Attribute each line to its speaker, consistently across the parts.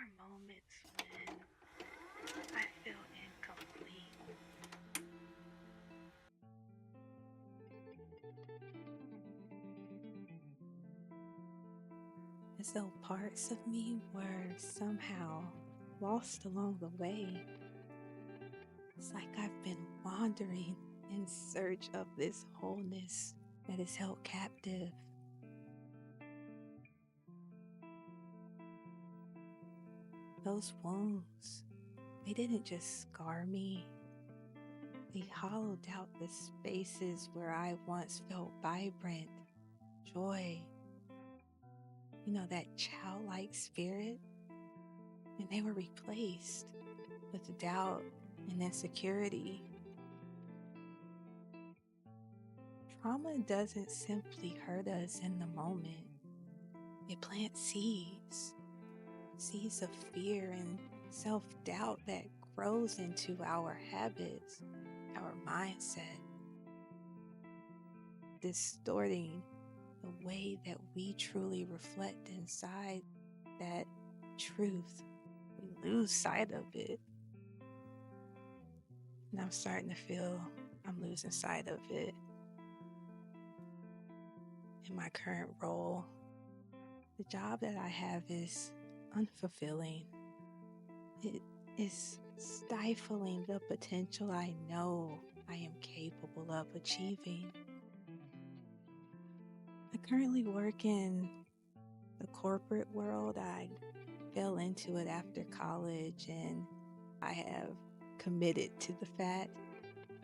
Speaker 1: are moments when I feel incomplete. As though parts of me were somehow lost along the way. It's like I've been wandering in search of this wholeness that is held captive. Those wounds, they didn't just scar me, they hollowed out the spaces where I once felt vibrant, joy, that childlike spirit, and they were replaced with doubt and insecurity. Trauma doesn't simply hurt us in the moment. It plants seeds of fear and self-doubt that grows into our habits, our mindset, distorting the way that we truly reflect inside that truth. We lose sight of it. And I'm starting to feel I'm losing sight of it in my current role. The job that I have is unfulfilling. It is stifling the potential I know I am capable of achieving. I currently work in the corporate world. I fell into it after college, and I have committed to the fact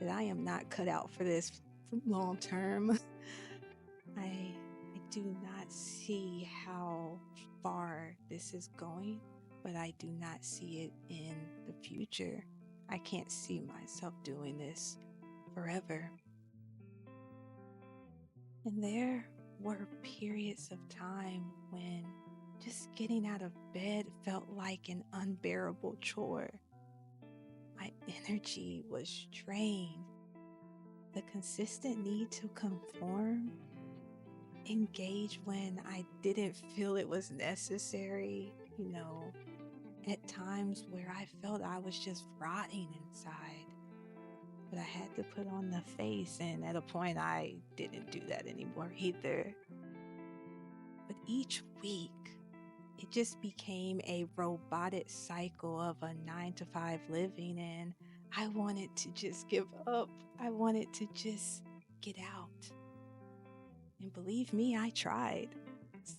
Speaker 1: that I am not cut out for this long term. I do not see how far this is going, but I do not see it in the future. I can't see myself doing this forever. And there were periods of time when just getting out of bed felt like an unbearable chore. My energy was drained. The consistent need to conform, engage when I didn't feel it was necessary, at times where I felt I was just rotting inside. But I had to put on the face, and at a point I didn't do that anymore either. But each week, it just became a robotic cycle of a 9-to-5 living, and I wanted to just give up. I wanted to just get out. And believe me, I tried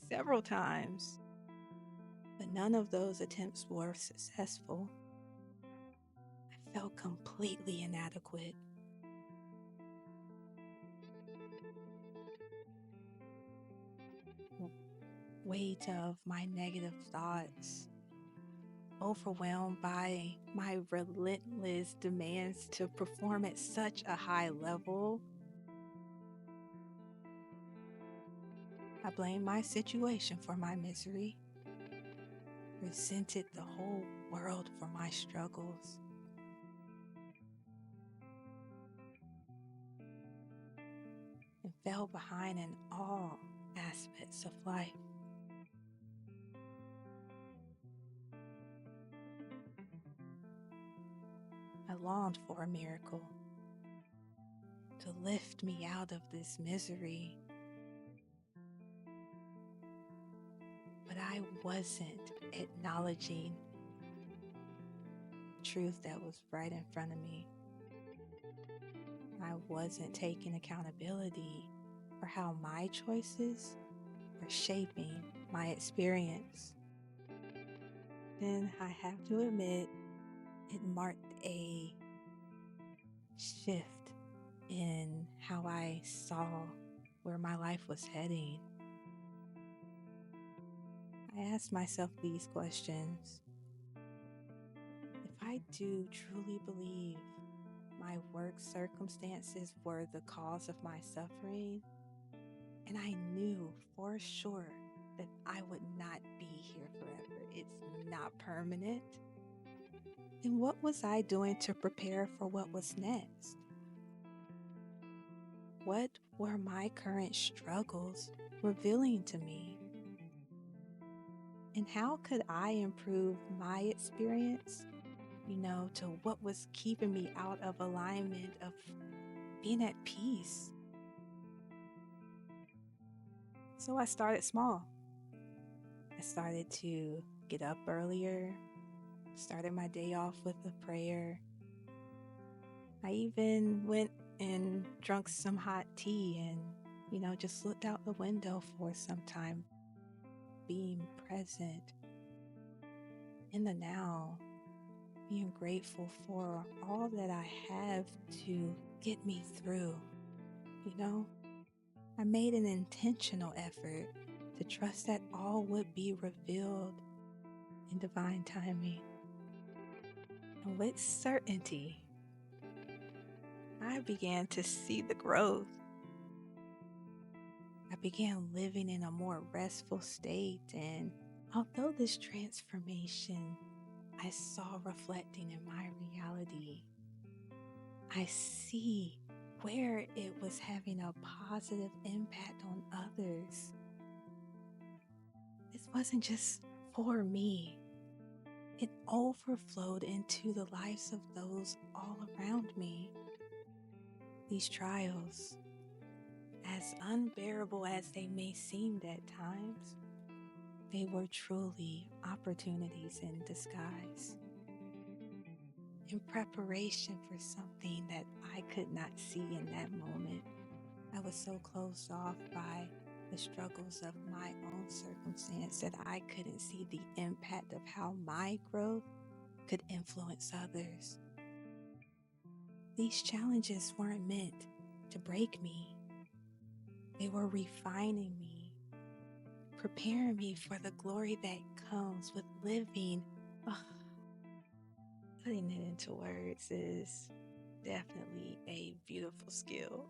Speaker 1: several times, but none of those attempts were successful. I felt completely inadequate. Weight of my negative thoughts, overwhelmed by my relentless demands to perform at such a high level. I blamed my situation for my misery, resented the whole world for my struggles. And fell behind in all aspects of life. I longed for a miracle to lift me out of this misery. But I wasn't acknowledging the truth that was right in front of me. I wasn't taking accountability for how my choices were shaping my experience. And I have to admit, it marked a shift in how I saw where my life was heading. I asked myself these questions. If I do truly believe my work circumstances were the cause of my suffering, and I knew for sure that I would not be here forever, it's not permanent, then what was I doing to prepare for what was next? What were my current struggles revealing to me? And how could I improve my experience, to what was keeping me out of alignment, of being at peace? So I started small. I started to get up earlier, started my day off with a prayer. I even went and drank some hot tea and, just looked out the window for some time, being present in the now, being grateful for all that I have to get me through. I made an intentional effort to trust that all would be revealed in divine timing. And with certainty, I began to see the growth. I began living in a more restful state, and although this transformation I saw reflecting in my reality, I see where it was having a positive impact on others. This wasn't just for me. It overflowed into the lives of those all around me. These trials, as unbearable as they may seem at times, they were truly opportunities in disguise, in preparation for something that I could not see in that moment. I was so closed off by the struggles of my own circumstance that I couldn't see the impact of how my growth could influence others. These challenges weren't meant to break me. They were refining me, preparing me for the glory that comes with living. Putting it into words is definitely a beautiful skill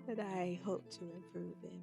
Speaker 1: that I hope to improve in.